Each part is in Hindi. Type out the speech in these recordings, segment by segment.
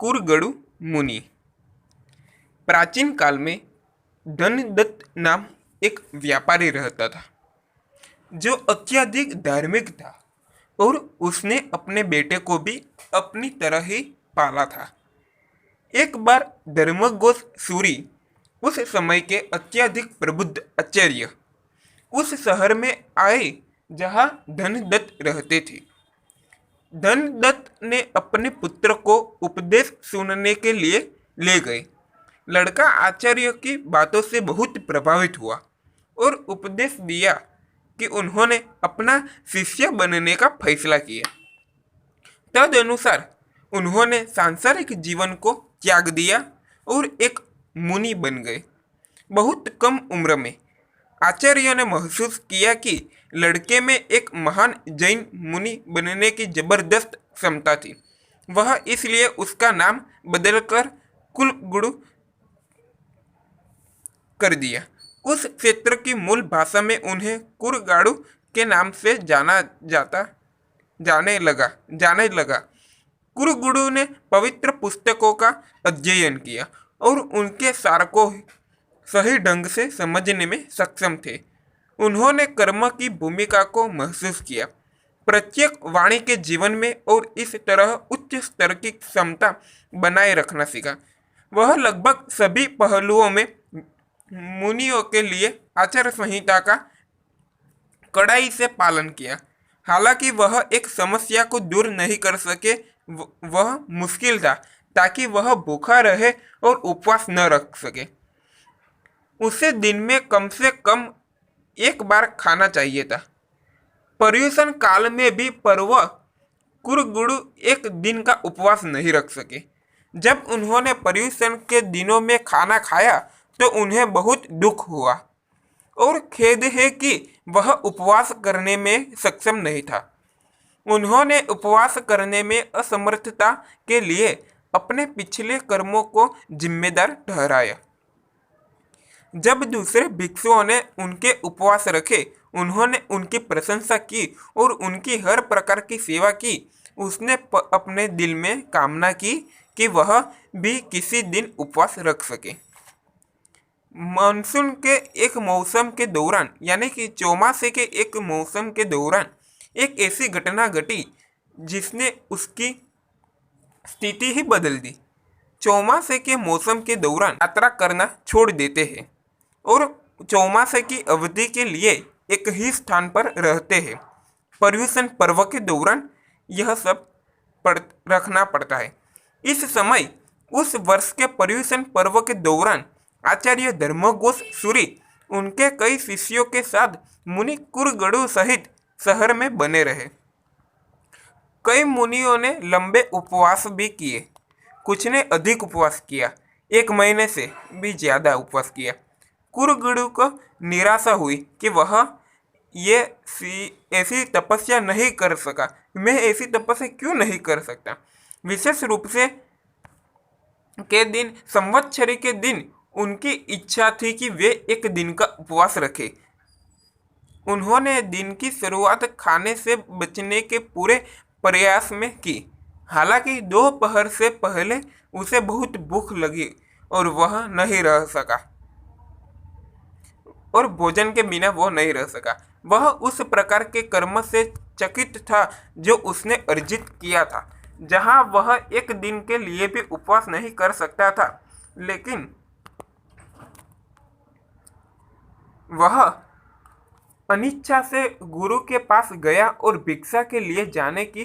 कुरगड़ु मुनि। प्राचीन काल में धनदत्त नाम एक व्यापारी रहता था जो अत्यधिक धार्मिक था और उसने अपने बेटे को भी अपनी तरह ही पाला था। एक बार धर्मघोष सूरी, उस समय के अत्यधिक प्रबुद्ध आचार्य, उस शहर में आए जहां धनदत्त रहते थे। धनदत्त ने अपने पुत्र को उपदेश सुनने के लिए ले गए। लड़का आचार्य की बातों से बहुत प्रभावित हुआ और उपदेश दिया कि उन्होंने अपना शिष्य बनने का फैसला किया। तदनुसार उन्होंने सांसारिक जीवन को त्याग दिया और एक मुनि बन गए। बहुत कम उम्र में आचार्य ने महसूस किया कि लड़के में एक महान जैन मुनि बनने की जबरदस्त क्षमता थी। वह इसलिए उसका नाम बदलकर कुलगुरु कर दिया। उस क्षेत्र की मूल भाषा में उन्हें कुरगाड़ू के नाम से जाने लगा। कुरगुरु ने पवित्र पुस्तकों का अध्ययन किया और उनके सार को सही ढंग से समझने में सक्षम थे। उन्होंने कर्म की भूमिका को महसूस किया, प्रत्येक वाणी के जीवन में, और इस तरह उच्च स्तर की क्षमता बनाए रखना सीखा। वह लगभग सभी पहलुओं में मुनियों के लिए आचार संहिता का कड़ाई से पालन किया। हालांकि वह एक समस्या को दूर नहीं कर सके, वह मुश्किल था, ताकि वह भूखा रहे और उपवास न रख सके। उसे दिन में कम से कम एक बार खाना चाहिए था। पर्युषण काल में भी पर वह कुरगुरु एक दिन का उपवास नहीं रख सके। जब उन्होंने पर्युषण के दिनों में खाना खाया तो उन्हें बहुत दुख हुआ और खेद है कि वह उपवास करने में सक्षम नहीं था। उन्होंने उपवास करने में असमर्थता के लिए अपने पिछले कर्मों को जिम्मेदार ठहराया। जब दूसरे भिक्षुओं ने उनके उपवास रखे, उन्होंने उनकी प्रशंसा की और उनकी हर प्रकार की सेवा की। उसने अपने दिल में कामना की कि वह भी किसी दिन उपवास रख सके। मानसून के एक मौसम के दौरान, यानी कि चौमासे के एक मौसम के दौरान, एक ऐसी घटना घटी जिसने उसकी स्थिति ही बदल दी। चौमासे के मौसम के दौरान यात्रा करना छोड़ देते हैं और चौमासे की अवधि के लिए एक ही स्थान पर रहते हैं। पर्युषण पर्व के दौरान यह सब रखना पड़ता है। इस समय उस वर्ष के पर्युषण पर्व के दौरान आचार्य धर्मघोष सूरी उनके कई शिष्यों के साथ मुनि कुरगड़ु सहित शहर में बने रहे। कई मुनियों ने लंबे उपवास भी किए, कुछ ने अधिक उपवास किया, 1 महीने से भी ज्यादा उपवास किया। कुरगुरु को निराशा हुई कि वह ऐसी तपस्या नहीं कर सका। मैं ऐसी तपस्या क्यों नहीं कर सकता? विशेष रूप से के दिन, संवत्सरी के दिन, उनकी इच्छा थी कि वे एक दिन का उपवास रखें। उन्होंने दिन की शुरुआत खाने से बचने के पूरे प्रयास में की। हालांकि दोपहर से पहले उसे बहुत भूख लगी और वह नहीं रह सका, और भोजन के बिना वो नहीं रह सका। वह उस प्रकार के कर्म से चकित था जो उसने अर्जित किया था, जहां वह एक दिन के लिए भी उपवास नहीं कर सकता था। लेकिन वह अनिच्छा से गुरु के पास गया और भिक्षा के लिए जाने की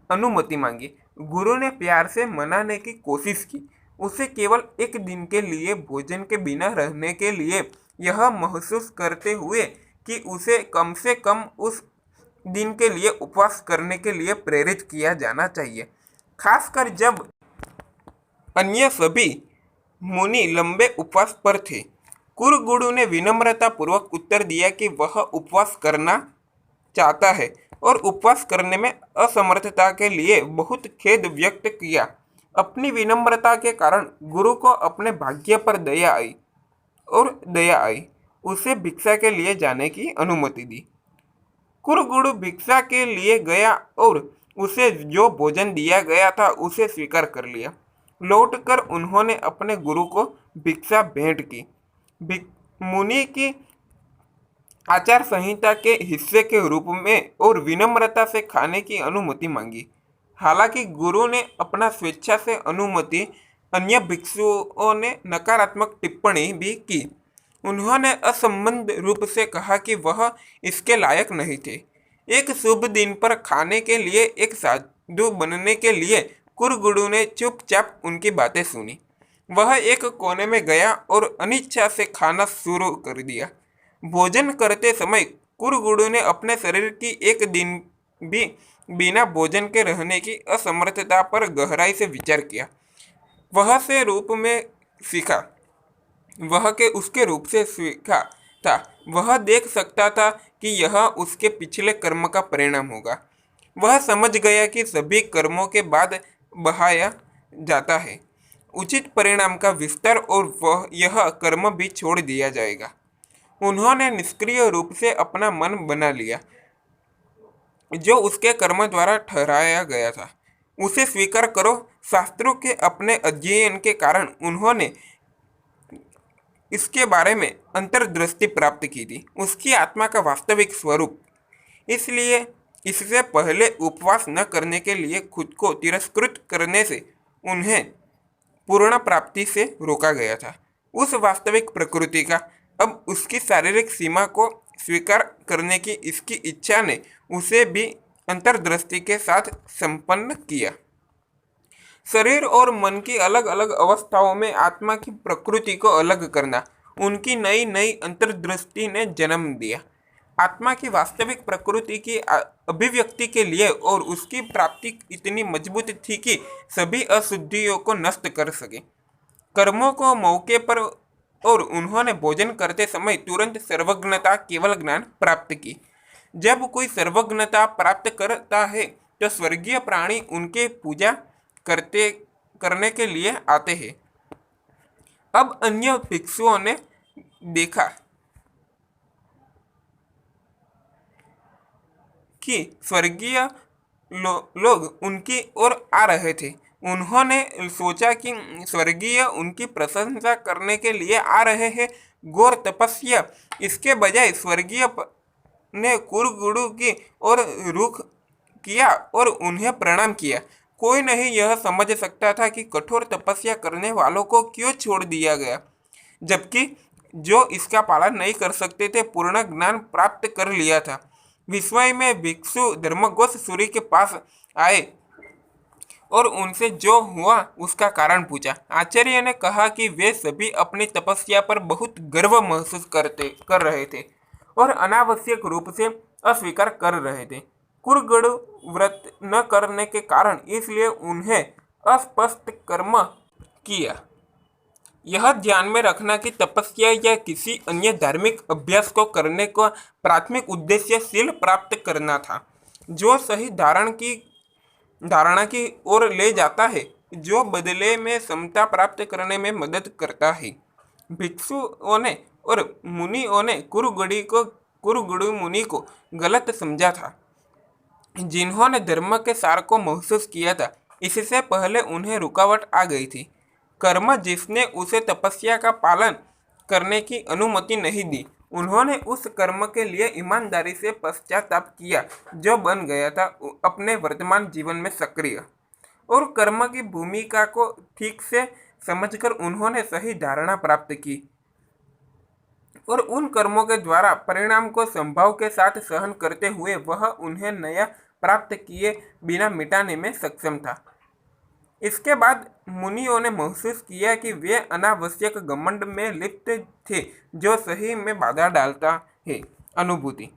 अनुमति मांगी। गुरु ने प्यार से मनाने की कोशिश की, उसे केवल एक दिन के लिए भोजन के बिना रहने के लिए, यह महसूस करते हुए कि उसे कम से कम उस दिन के लिए उपवास करने के लिए प्रेरित किया जाना चाहिए, खासकर जब अन्य सभी मुनि लंबे उपवास पर थे। कुरगुरु ने विनम्रता पूर्वक उत्तर दिया कि वह उपवास करना चाहता है और उपवास करने में असमर्थता के लिए बहुत खेद व्यक्त किया। अपनी विनम्रता के कारण गुरु को अपने भाग्य पर दया आई उसे भिक्षा के लिए जाने की अनुमति दी। कुरगुरु भिक्षा के लिए गया और उसे जो भोजन दिया गया था उसे स्वीकार कर लिया। लौटकर उन्होंने अपने गुरु को भिक्षा भेंट की। मुनि की आचार संहिता के हिस्से के रूप में और विनम्रता से खाने की अनुमति मांगी। हालांकि गुरु ने अपना स्वेच्छा से अनुमति, अन्य भिक्षुओं ने नकारात्मक टिप्पणी भी की। उन्होंने असंबद्ध रूप से कहा कि वह इसके लायक नहीं थे। एक शुभ दिन पर खाने के लिए एक साधु बनने के लिए कुरगुरु ने चुपचाप उनकी बातें सुनी। वह एक कोने में गया और अनिच्छा से खाना शुरू कर दिया। भोजन करते समय कुरगुरु ने अपने शरीर की एक दिन भी बिना भोजन के रहने की असमर्थता पर गहराई से विचार किया। वह से रूप में सीखा वह के उसके रूप से सीखा था। वह देख सकता था कि यह उसके पिछले कर्म का परिणाम होगा। वह समझ गया कि सभी कर्मों के बाद बहाया जाता है उचित परिणाम का विस्तार और वह यह कर्म भी छोड़ दिया जाएगा। उन्होंने निष्क्रिय रूप से अपना मन बना लिया जो उसके कर्म द्वारा ठहराया गया था, उसे स्वीकार करो। शास्त्रों के अपने अध्ययन के कारण उन्होंने इसके बारे में अंतर्दृष्टि प्राप्त की थी, उसकी आत्मा का वास्तविक स्वरूप। इसलिए इससे पहले उपवास न करने के लिए खुद को तिरस्कृत करने से उन्हें पूर्ण प्राप्ति से रोका गया था। उस वास्तविक प्रकृति का अब उसकी शारीरिक सीमा को स्वीकार करने की इसकी इच्छा ने उसे भी अंतर्दृष्टि के साथ संपन्न किया। शरीर और मन की अलग अलग अवस्थाओं में आत्मा की प्रकृति को अलग करना उनकी नई नई अंतर्दृष्टि ने जन्म दिया। आत्मा की वास्तविक प्रकृति की अभिव्यक्ति के लिए और उसकी प्राप्ति इतनी मजबूत थी कि सभी अशुद्धियों को नष्ट कर सके। कर्मों को मौके पर और उन्होंने भोजन करते समय तुरंत सर्वज्ञता केवल ज्ञान प्राप्त की। जब कोई सर्वज्ञता प्राप्त करता है तो स्वर्गीय प्राणी उनके पूजा करने के लिए आते हैं। अब अन्य भिक्षुओं ने देखा कि स्वर्गीय लोग उनकी ओर आ रहे थे। उन्होंने सोचा कि स्वर्गीय उनकी प्रशंसा करने के लिए आ रहे हैं, घोर तपस्या। इसके बजाय स्वर्गीय ने कुरगुरु की ओर रुख किया और उन्हें प्रणाम किया। कोई नहीं यह समझ सकता था कि कठोर तपस्या करने वालों को क्यों छोड़ दिया गया, जबकि जो इसका पालन नहीं कर सकते थे पूर्ण ज्ञान प्राप्त कर लिया था। विस्मय में भिक्षु धर्मघोष सूर्य के पास आए और उनसे जो हुआ उसका कारण पूछा। आचार्य ने कहा कि वे सभी अपनी तपस्या पर बहुत गर्व महसूस कर रहे थे और अनावश्यक रूप से अस्वीकार कर रहे थे। कुरगुरु व्रत न करने के कारण इसलिए उन्हें अस्पष्ट कर्म किया। यह ध्यान में रखना कि तपस्या या किसी अन्य धार्मिक अभ्यास को करने का प्राथमिक उद्देश्य शील प्राप्त करना था, जो सही धारणा की ओर ले जाता है, जो बदले में समता प्राप्त करने में मदद करता है। भिक्षुओं ने और मुनियों ने कुरगुरु मुनि को गलत समझा था, जिन्होंने धर्म के सार को महसूस किया था। इससे पहले उन्हें रुकावट आ गई थी। कर्म जिसने उसे तपस्या का पालन करने की अनुमति नहीं दी, उन्होंने उस कर्म के लिए ईमानदारी से पश्चाताप किया जो बन गया था अपने वर्तमान जीवन में सक्रिय। और कर्म की भूमिका को ठीक से समझकर उन्होंने सही धारणा प्राप्त की और उन कर्मों के द्वारा परिणाम को संभव के साथ सहन करते हुए वह उन्हें नया प्राप्त किए बिना मिटाने में सक्षम था। इसके बाद मुनियों ने महसूस किया कि वे अनावश्यक घमंड में लिप्त थे जो सही में बाधा डालता है। अनुभूति।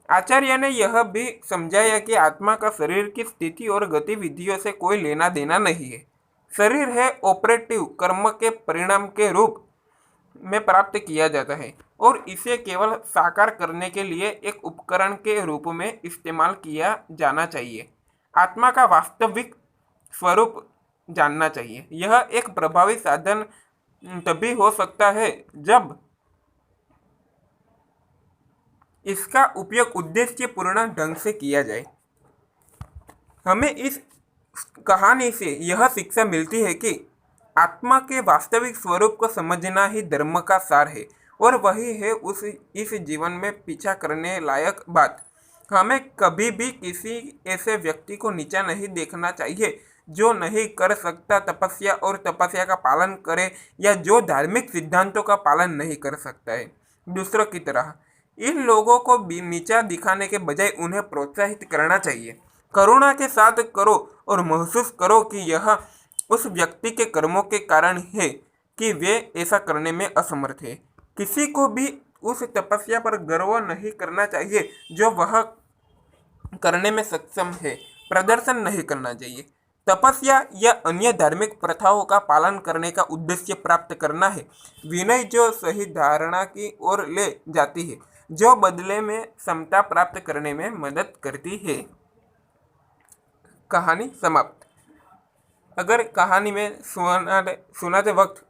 आचार्य ने यह भी समझाया कि आत्मा का शरीर की स्थिति और गतिविधियों से कोई लेना देना नहीं है। शरीर है ऑपरेटिव कर्म के परिणाम के रूप में प्राप्त किया जाता है और इसे केवल साकार करने के लिए एक उपकरण के रूप में इस्तेमाल किया जाना चाहिए। आत्मा का वास्तविक स्वरूप जानना चाहिए। यह एक प्रभावी साधन तभी हो सकता है जब इसका उपयोग उद्देश्यपूर्ण ढंग से किया जाए। हमें इस कहानी से यह शिक्षा मिलती है कि आत्मा के वास्तविक स्वरूप को समझना ही धर्म का सार है और वही है इस जीवन में पीछा करने लायक बात। हमें कभी भी किसी ऐसे व्यक्ति को नीचा नहीं देखना चाहिए जो नहीं कर सकता तपस्या और तपस्या का पालन करे, या जो धार्मिक सिद्धांतों का पालन नहीं कर सकता है दूसरों की तरह। इन लोगों को भी नीचा दिखाने के बजाय उन्हें प्रोत्साहित करना चाहिए। करुणा के साथ करो और महसूस करो कि यह उस व्यक्ति के कर्मों के कारण है कि वे ऐसा करने में असमर्थ है। किसी को भी उस तपस्या पर गर्व नहीं करना चाहिए जो वह करने में सक्षम है। प्रदर्शन नहीं करना चाहिए। तपस्या या अन्य धार्मिक प्रथाओं का पालन करने का उद्देश्य प्राप्त करना है। विनय जो सही धारणा की ओर ले जाती है, जो बदले में समता प्राप्त करने में मदद करती है। कहानी समाप्त। अगर कहानी में सुनाते वक्त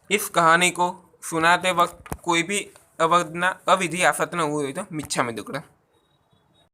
इस कहानी को सुनाते वक्त कोई भी अवज्ञा अविधि आसक्त न हुई तो मिच्छा में दुक्कड़।